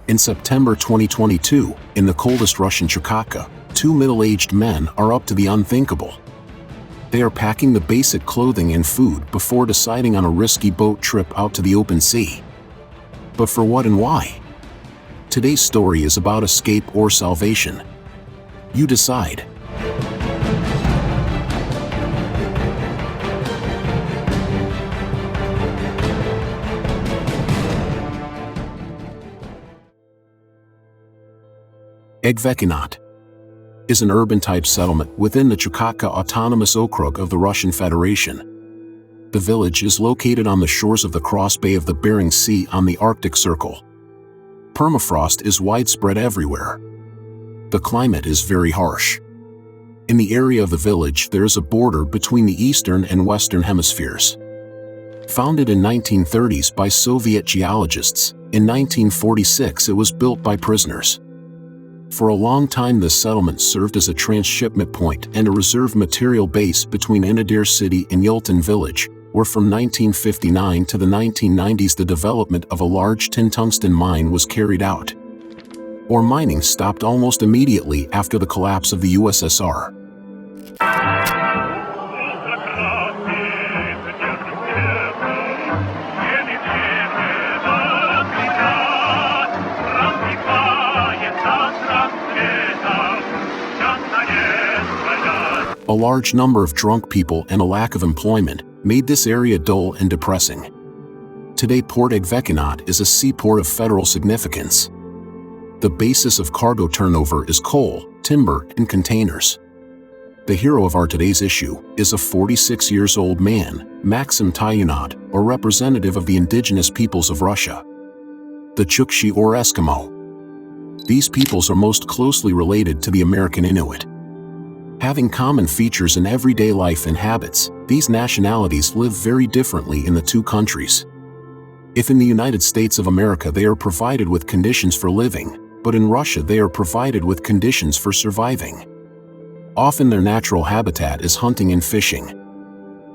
In September 2022, in the coldest Russian Chukotka, two middle-aged men are up to the unthinkable. They are packing the basic clothing and food before deciding on a risky boat trip out to the open sea. But for what and why? Today's story is about escape or salvation. You decide. Egvekinot is an urban-type settlement within the Chukotka Autonomous Okrug of the Russian Federation. The village is located on the shores of the cross bay of the Bering Sea on the Arctic Circle. Permafrost is widespread everywhere. The climate is very harsh. In the area of the village there is a border between the eastern and western hemispheres. Founded in 1930s by Soviet geologists, in 1946 it was built by prisoners. For a long time this settlement served as a transshipment point and a reserve material base between Anadyr city and Yulton village, where from 1959 to the 1990s the development of a large tin tungsten mine was carried out. Ore mining stopped almost immediately after the collapse of the USSR. A large number of drunk people and a lack of employment made this area dull and depressing. Today Port Egvekinot is a seaport of federal significance. The basis of cargo turnover is coal, timber, and containers. The hero of our today's issue is a 46-year-old man, Maxim Teyunaut, or representative of the indigenous peoples of Russia, the Chukchi or Eskimo. These peoples are most closely related to the American Inuit. Having common features in everyday life and habits, these nationalities live very differently in the two countries. If in the United States of America they are provided with conditions for living, but in Russia they are provided with conditions for surviving. Often their natural habitat is hunting and fishing.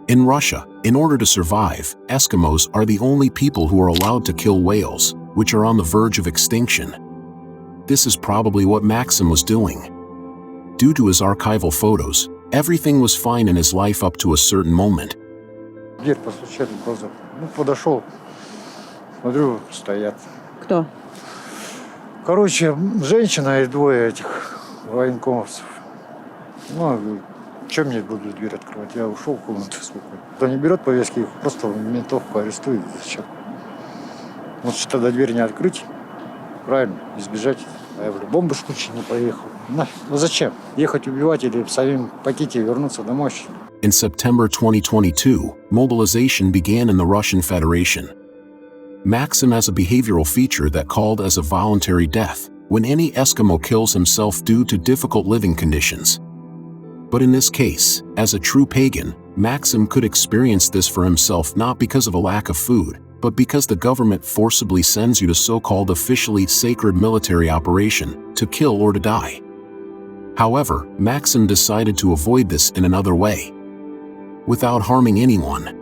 In Russia, in order to survive, Eskimos are the only people who are allowed to kill whales, which are on the verge of extinction. This is probably what Maxim was doing. Due to his archival photos, everything was fine in his life up to a certain moment. Дверь постучали, глаза. Подошел, смотрю, стоят. Кто? Короче, женщина и двое этих военкомовцев. Чем мне буду дверь открывать? Я ушел в комнату спокойно. Кто не берет повестки, их просто ментовку арестует. Зачем? Может, тогда дверь не открыть? Правильно, избежать. А я в любом случае не поехал. Зачем? Ехать убивать или самим пойти и вернуться домой? In September 2022, mobilization began in the Russian Federation. Maxim has a behavioral feature that called as a voluntary death, when any Eskimo kills himself due to difficult living conditions. But in this case, as a true pagan, Maxim could experience this for himself not because of a lack of food, but because the government forcibly sends you to so-called officially sacred military operation, to kill or to die. However, Maxim decided to avoid this in another way, without harming anyone.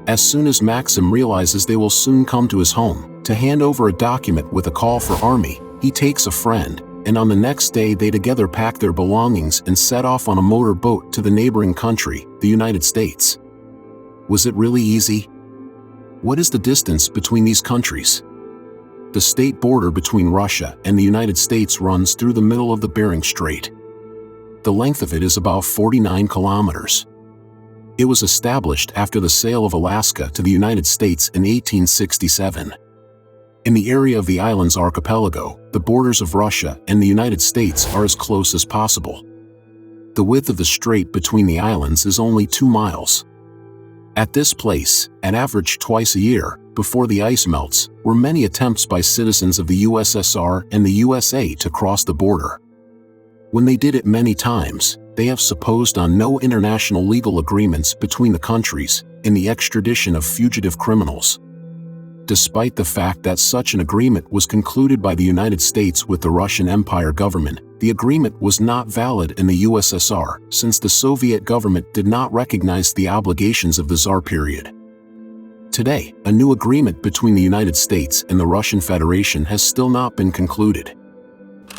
As soon as Maxim realizes they will soon come to his home, to hand over a document with a call for army, he takes a friend, and on the next day they together pack their belongings and set off on a motor boat to the neighboring country, the United States. Was it really easy? What is the distance between these countries? The state border between Russia and the United States runs through the middle of the Bering Strait. The length of it is about 49 kilometers. It was established after the sale of Alaska to the United States in 1867. In the area of the island's archipelago, the borders of Russia and the United States are as close as possible. The width of the strait between the islands is only 2 miles. At this place, an average twice a year, before the ice melts, were many attempts by citizens of the USSR and the USA to cross the border. When they did it many times, they have supposed on no international legal agreements between the countries in the extradition of fugitive criminals. Despite the fact that such an agreement was concluded by the United States with the Russian Empire government, the agreement was not valid in the USSR since the Soviet government did not recognize the obligations of the Tsar period. Today, a new agreement between the United States and the Russian Federation has still not been concluded.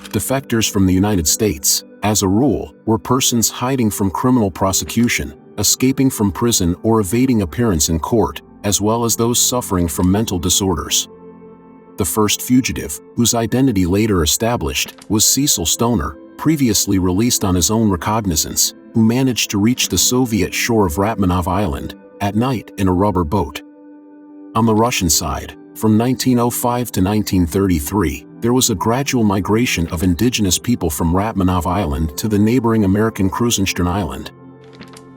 Defectors from the United States, as a rule, were persons hiding from criminal prosecution, escaping from prison or evading appearance in court, as well as those suffering from mental disorders. The first fugitive, whose identity later established, was Cecil Stoner, previously released on his own recognizance, who managed to reach the Soviet shore of Ratmanov Island at night in a rubber boat. On the Russian side, from 1905 to 1933, there was a gradual migration of indigenous people from Ratmanov Island to the neighboring American Krusenstern Island.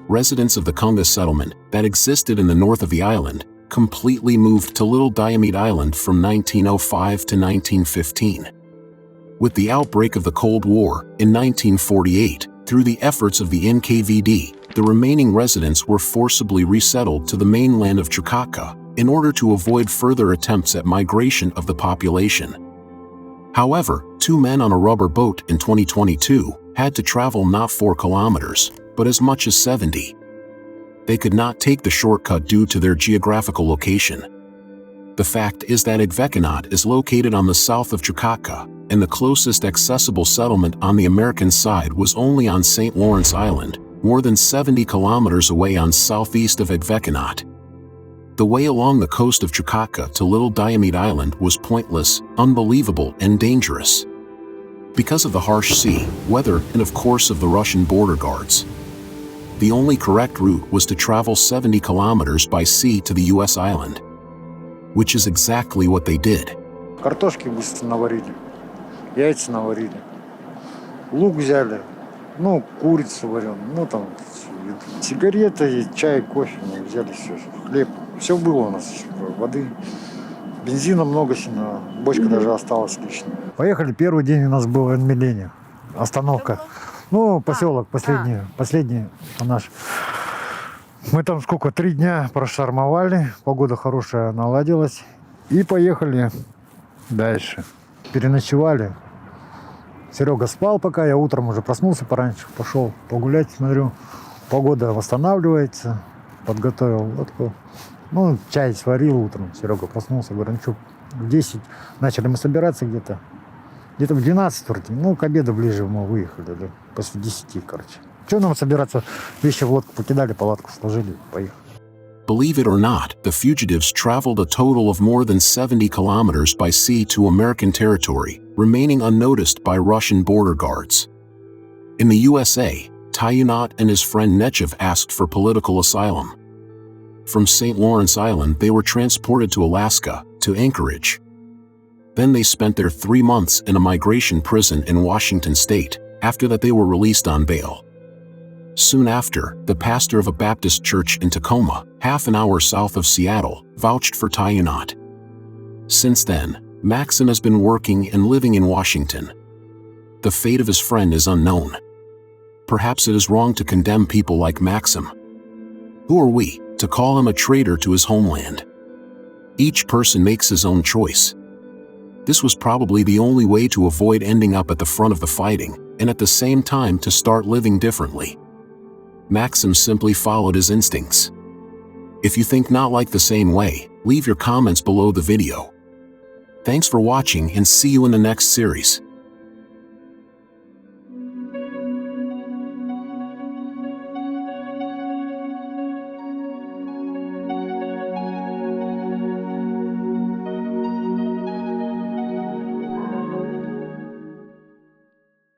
Residents of the Kunga settlement that existed in the north of the island completely moved to Little Diomede Island from 1905 to 1915. With the outbreak of the Cold War in 1948, through the efforts of the NKVD, the remaining residents were forcibly resettled to the mainland of Chukotka in order to avoid further attempts at migration of the population. However, 2 men on a rubber boat in 2022 had to travel not 4 kilometers, but as much as 70. They could not take the shortcut due to their geographical location. The fact is that Egvekinot is located on the south of Chukotka, and the closest accessible settlement on the American side was only on St. Lawrence Island, more than 70 kilometers away on southeast of Egvekinot. The way along the coast of Chukotka to Little Diomede Island was pointless, unbelievable, and dangerous. Because of the harsh sea, weather, and of course of the Russian border guards. The only correct route was to travel 70 kilometers by sea to the US island. Which is exactly what they did. Картошки быстро наварили, яйца наварили, лук взяли, курицу вареную, там сигареты, чай, кофе, взяли все, хлеб. Все было у нас, воды, бензина много сильно, бочка даже осталась лишняя. Поехали, первый день у нас был в Энмелене, остановка. Поселок последний наш. Мы там 3 дня прошармовали, погода хорошая наладилась. И поехали дальше. Переночевали. Серега спал пока, я утром уже проснулся пораньше, пошел погулять, смотрю, погода восстанавливается, подготовил лодку. Чай сварил утром, Серега проснулся, говорю, в 10 начали мы собираться где-то в 12 вроде, к обеду ближе мы выехали, да, после 10, короче. Что нам собираться, вещи в лодку покидали, палатку сложили, поехали. Believe it or not, the fugitives traveled a total of more than 70 kilometers by sea to American territory, remaining unnoticed by Russian border guards. In the USA, Teyunaut and his friend Nechaev asked for political asylum. From St. Lawrence Island they were transported to Alaska, to Anchorage. Then they spent their 3 months in a migration prison in Washington state. After that they were released on bail. Soon after, the pastor of a Baptist church in Tacoma, half an hour south of Seattle, vouched for Teyunaut. Since then, Maxim has been working and living in Washington. The fate of his friend is unknown. Perhaps it is wrong to condemn people like Maxim. Who are we to call him a traitor to his homeland? Each person makes his own choice. This was probably the only way to avoid ending up at the front of the fighting, and at the same time to start living differently. Maxim simply followed his instincts. If you think not like the same way, leave your comments below the video. Thanks for watching and see you in the next series.